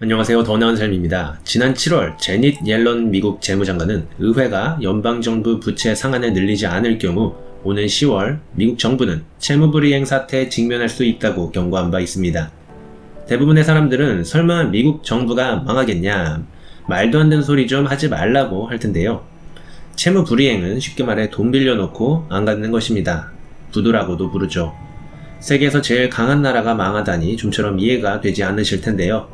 안녕하세요. 더 나은 삶입니다. 지난 7월 제닛 옐런 미국 재무장관은 의회가 연방정부 부채 상한을 늘리지 않을 경우 오는 10월 미국 정부는 채무불이행 사태에 직면할 수 있다고 경고한 바 있습니다. 대부분의 사람들은 설마 미국 정부가 망하겠냐, 말도 안 되는 소리 좀 하지 말라고 할 텐데요. 채무불이행은 쉽게 말해 돈 빌려놓고 안 갚는 것입니다. 부도라고도 부르죠. 세계에서 제일 강한 나라가 망하다니 좀처럼 이해가 되지 않으실 텐데요.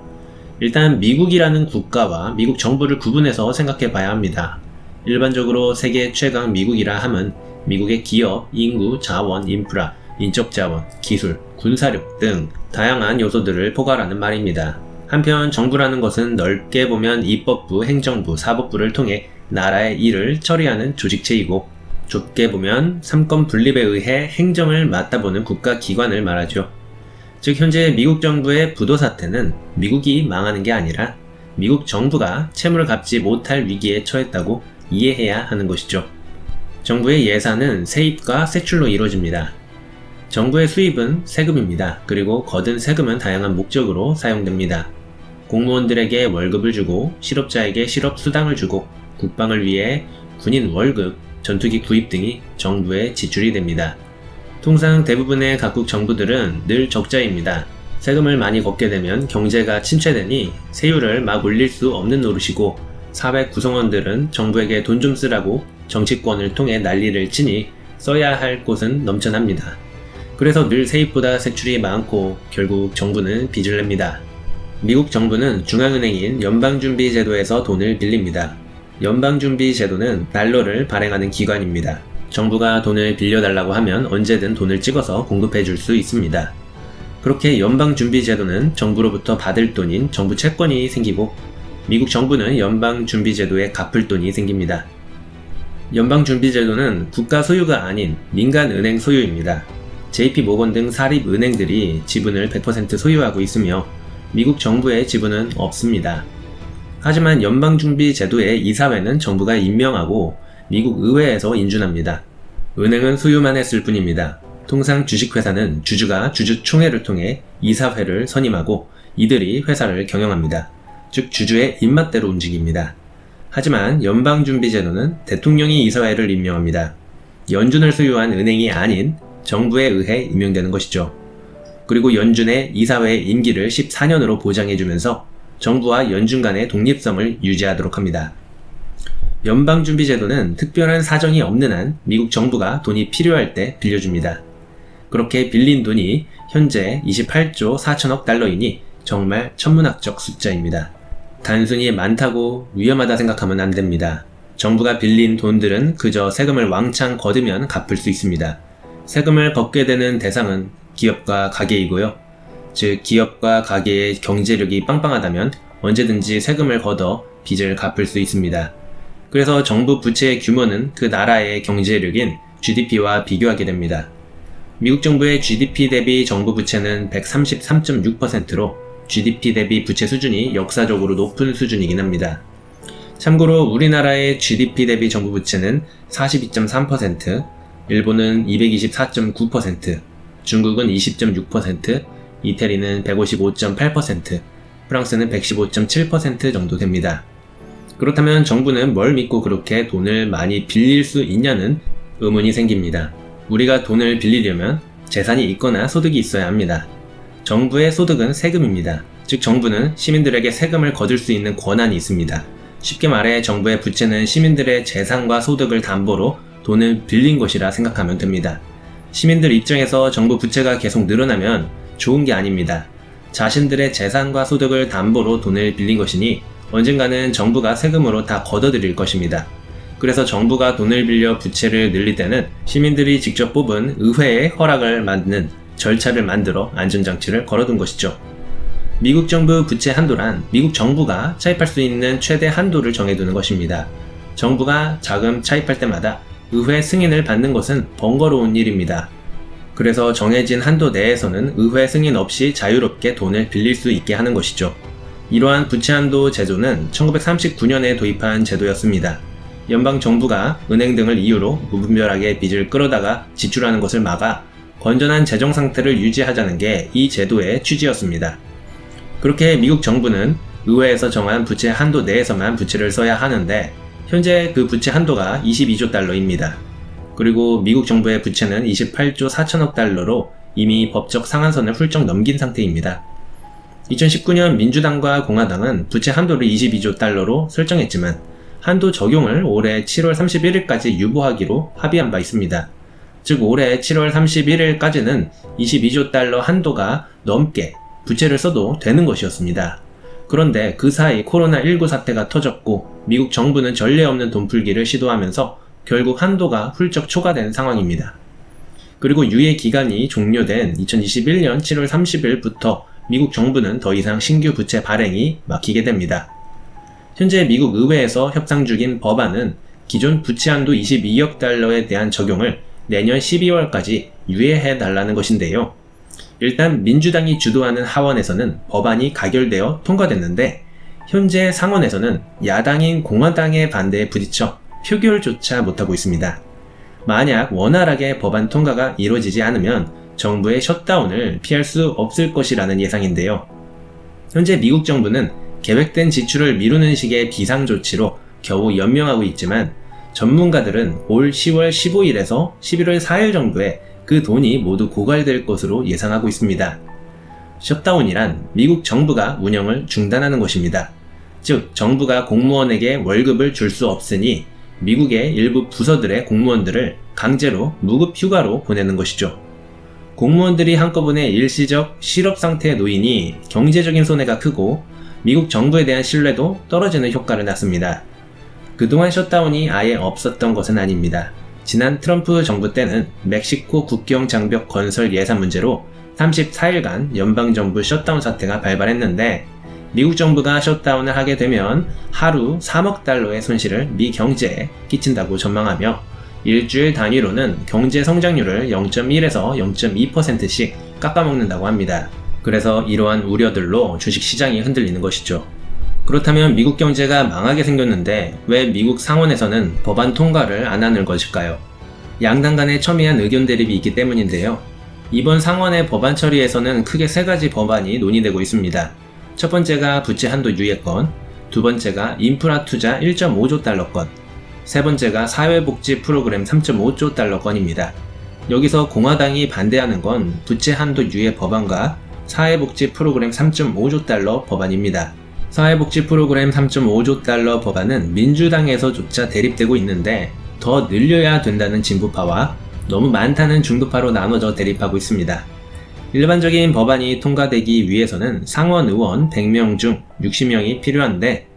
일단 미국이라는 국가와 미국 정부를 구분해서 생각해 봐야 합니다. 일반적으로 세계 최강 미국이라 함은 미국의 기업, 인구, 자원, 인프라, 인적 자원, 기술, 군사력 등 다양한 요소들을 포괄하는 말입니다. 한편 정부라는 것은 넓게 보면 입법부, 행정부, 사법부를 통해 나라의 일을 처리하는 조직체이고, 좁게 보면 삼권 분립에 의해 행정을 맡아보는 국가기관을 말하죠. 즉 현재 미국 정부의 부도 사태는 미국이 망하는 게 아니라 미국 정부가 채무를 갚지 못할 위기에 처했다고 이해해야 하는 것이죠. 정부의 예산은 세입과 세출로 이루어집니다. 정부의 수입은 세금입니다. 그리고 거둔 세금은 다양한 목적으로 사용됩니다. 공무원들에게 월급을 주고 실업자에게 실업수당을 주고 국방을 위해 군인 월급, 전투기 구입 등이 정부의 지출이 됩니다. 통상 대부분의 각국 정부들은 늘 적자입니다. 세금을 많이 걷게 되면 경제가 침체되니 세율을 막 올릴 수 없는 노릇이고, 사회 구성원들은 정부에게 돈 좀 쓰라고 정치권을 통해 난리를 치니 써야 할 곳은 넘쳐납니다. 그래서 늘 세입보다 세출이 많고 결국 정부는 빚을 냅니다. 미국 정부는 중앙은행인 연방준비제도에서 돈을 빌립니다. 연방준비제도는 달러를 발행하는 기관입니다. 정부가 돈을 빌려달라고 하면 언제든 돈을 찍어서 공급해 줄 수 있습니다. 그렇게 연방준비제도는 정부로부터 받을 돈인 정부 채권이 생기고, 미국 정부는 연방준비제도에 갚을 돈이 생깁니다. 연방준비제도는 국가 소유가 아닌 민간은행 소유입니다. JP모건 등 사립은행들이 지분을 100% 소유하고 있으며 미국 정부의 지분은 없습니다. 하지만 연방준비제도의 이사회는 정부가 임명하고 미국 의회에서 인준합니다. 은행은 소유만 했을 뿐입니다. 통상 주식회사는 주주가 주주총회를 통해 이사회를 선임하고 이들이 회사를 경영합니다. 즉 주주의 입맛대로 움직입니다. 하지만 연방준비제도는 대통령이 이사회를 임명합니다. 연준을 소유한 은행이 아닌 정부에 의해 임명되는 것이죠. 그리고 연준의 이사회의 임기를 14년으로 보장해주면서 정부와 연준 간의 독립성을 유지하도록 합니다. 연방준비제도는 특별한 사정이 없는 한 미국 정부가 돈이 필요할 때 빌려줍니다. 그렇게 빌린 돈이 현재 28조 4천억 달러이니 정말 천문학적 숫자입니다. 단순히 많다고 위험하다 생각하면 안 됩니다. 정부가 빌린 돈들은 그저 세금을 왕창 걷으면 갚을 수 있습니다. 세금을 걷게 되는 대상은 기업과 가계이고요. 즉 기업과 가계의 경제력이 빵빵하다면 언제든지 세금을 걷어 빚을 갚을 수 있습니다. 그래서 정부 부채의 규모는 그 나라의 경제력인 GDP와 비교하게 됩니다. 미국 정부의 GDP 대비 정부 부채는 133.6%로 GDP 대비 부채 수준이 역사적으로 높은 수준이긴 합니다. 참고로 우리나라의 GDP 대비 정부 부채는 42.3%, 일본은 224.9%, 중국은 20.6%, 이태리는 155.8%, 프랑스는 115.7% 정도 됩니다. 그렇다면 정부는 뭘 믿고 그렇게 돈을 많이 빌릴 수 있냐는 의문이 생깁니다. 우리가 돈을 빌리려면 재산이 있거나 소득이 있어야 합니다. 정부의 소득은 세금입니다. 즉 정부는 시민들에게 세금을 거둘 수 있는 권한이 있습니다. 쉽게 말해 정부의 부채는 시민들의 재산과 소득을 담보로 돈을 빌린 것이라 생각하면 됩니다. 시민들 입장에서 정부 부채가 계속 늘어나면 좋은 게 아닙니다. 자신들의 재산과 소득을 담보로 돈을 빌린 것이니 언젠가는 정부가 세금으로 다 걷어들일 것입니다. 그래서 정부가 돈을 빌려 부채를 늘릴 때는 시민들이 직접 뽑은 의회의 허락을 받는 절차를 만들어 안전장치를 걸어둔 것이죠. 미국 정부 부채 한도란 미국 정부가 차입할 수 있는 최대 한도를 정해두는 것입니다. 정부가 자금 차입할 때마다 의회 승인을 받는 것은 번거로운 일입니다. 그래서 정해진 한도 내에서는 의회 승인 없이 자유롭게 돈을 빌릴 수 있게 하는 것이죠. 이러한 부채한도 제도는 1939년에 도입한 제도였습니다. 연방정부가 은행 등을 이유로 무분별하게 빚을 끌어다가 지출하는 것을 막아 건전한 재정 상태를 유지하자는 게 이 제도의 취지였습니다. 그렇게 미국 정부는 의회에서 정한 부채 한도 내에서만 부채를 써야 하는데 현재 그 부채 한도가 22조 달러입니다. 그리고 미국 정부의 부채는 28조 4천억 달러로 이미 법적 상한선을 훌쩍 넘긴 상태입니다. 2019년 민주당과 공화당은 부채 한도를 22조 달러로 설정했지만 한도 적용을 올해 7월 31일까지 유보하기로 합의한 바 있습니다. 즉 올해 7월 31일까지는 22조 달러 한도가 넘게 부채를 써도 되는 것이었습니다. 그런데 그 사이 코로나19 사태가 터졌고 미국 정부는 전례 없는 돈풀기를 시도하면서 결국 한도가 훌쩍 초과된 상황입니다. 그리고 유예 기간이 종료된 2021년 7월 30일부터 미국 정부는 더 이상 신규 부채 발행이 막히게 됩니다. 현재 미국 의회에서 협상 중인 법안은 기존 부채 한도 22억 달러에 대한 적용을 내년 12월까지 유예해달라는 것인데요. 일단 민주당이 주도하는 하원에서는 법안이 가결되어 통과됐는데 현재 상원에서는 야당인 공화당의 반대에 부딪혀 표결조차 못하고 있습니다. 만약 원활하게 법안 통과가 이루어지지 않으면 정부의 셧다운을 피할 수 없을 것이라는 예상인데요. 현재 미국 정부는 계획된 지출을 미루는 식의 비상조치로 겨우 연명하고 있지만 전문가들은 올 10월 15일에서 11월 4일 정도에 그 돈이 모두 고갈될 것으로 예상하고 있습니다. 셧다운이란 미국 정부가 운영을 중단하는 것입니다. 즉 정부가 공무원에게 월급을 줄 수 없으니 미국의 일부 부서들의 공무원들을 강제로 무급 휴가로 보내는 것이죠. 공무원들이 한꺼번에 일시적 실업 상태에 놓이니 경제적인 손해가 크고 미국 정부에 대한 신뢰도 떨어지는 효과를 낳습니다. 그동안 셧다운이 아예 없었던 것은 아닙니다. 지난 트럼프 정부 때는 멕시코 국경 장벽 건설 예산 문제로 34일간 연방정부 셧다운 사태가 발발했는데 미국 정부가 셧다운을 하게 되면 하루 3억 달러의 손실을 미 경제에 끼친다고 전망하며 일주일 단위로는 경제 성장률을 0.1에서 0.2%씩 깎아먹는다고 합니다. 그래서 이러한 우려들로 주식시장이 흔들리는 것이죠. 그렇다면 미국 경제가 망하게 생겼는데 왜 미국 상원에서는 법안 통과를 안 하는 것일까요? 양당 간의 첨예한 의견 대립이 있기 때문인데요. 이번 상원의 법안 처리에서는 크게 세 가지 법안이 논의되고 있습니다. 첫 번째가 부채 한도 유예권, 두 번째가 인프라 투자 1.5조 달러권, 세 번째가 사회복지 프로그램 3.5조 달러권입니다. 여기서 공화당이 반대하는 건 부채 한도 유예 법안과 사회복지 프로그램 3.5조 달러 법안입니다. 사회복지 프로그램 3.5조 달러 법안은 민주당에서조차 대립되고 있는데 더 늘려야 된다는 진보파와 너무 많다는 중도파로 나눠져 대립하고 있습니다. 일반적인 법안이 통과되기 위해서는 상원 의원 100명 중 60명이 필요한데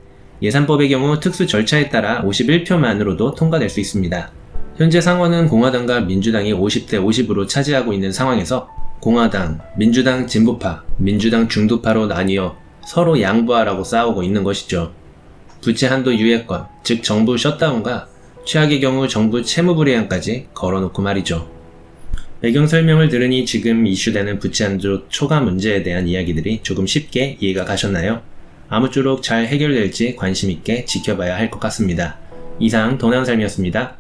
예산법의 경우 특수 절차에 따라 51표만으로도 통과될 수 있습니다. 현재 상원은 공화당과 민주당이 50대 50으로 차지하고 있는 상황에서 공화당, 민주당 진보파, 민주당 중도파로 나뉘어 서로 양보하라고 싸우고 있는 것이죠. 부채 한도 유예권, 즉 정부 셧다운과 최악의 경우 정부 채무불이행까지 걸어놓고 말이죠. 배경 설명을 들으니 지금 이슈되는 부채 한도 초과 문제에 대한 이야기들이 조금 쉽게 이해가 가셨나요? 아무쪼록 잘 해결될지 관심있게 지켜봐야 할 것 같습니다. 이상 돈한삶이었습니다.